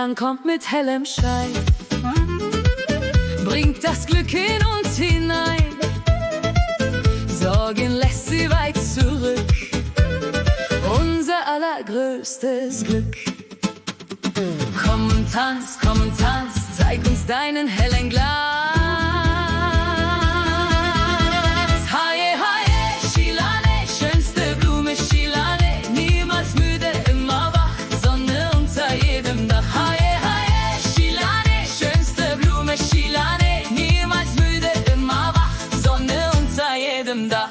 Sonnenuntergang kommt mit hellem Schein, bringt das Glück in uns hinein. Sorgen lässt sie weit zurück, unser allergrößtes Glück. Komm und tanz, zeig uns deinen hellen Glanz. Haie, haie, Schilane, schönste Blume, Schilane, niemals müde, immer wach, Sonne unter jedem Dach. Haie, haie, Schilane, schönste Blume, Schilane, niemals müde, immer wach, Sonne unter jedem Dach.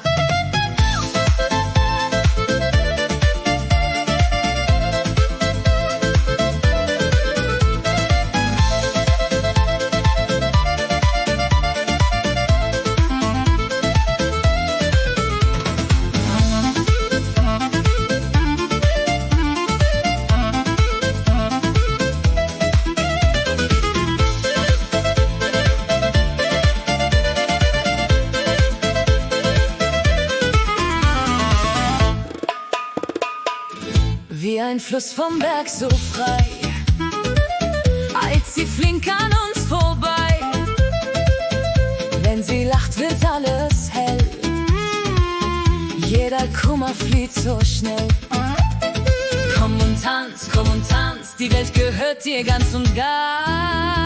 Wie ein Fluss vom Berg so frei, als sie flink an uns vorbei. Wenn sie lacht, wird alles hell, jeder Kummer flieht so schnell. Komm und tanz, die Welt gehört dir ganz und gar.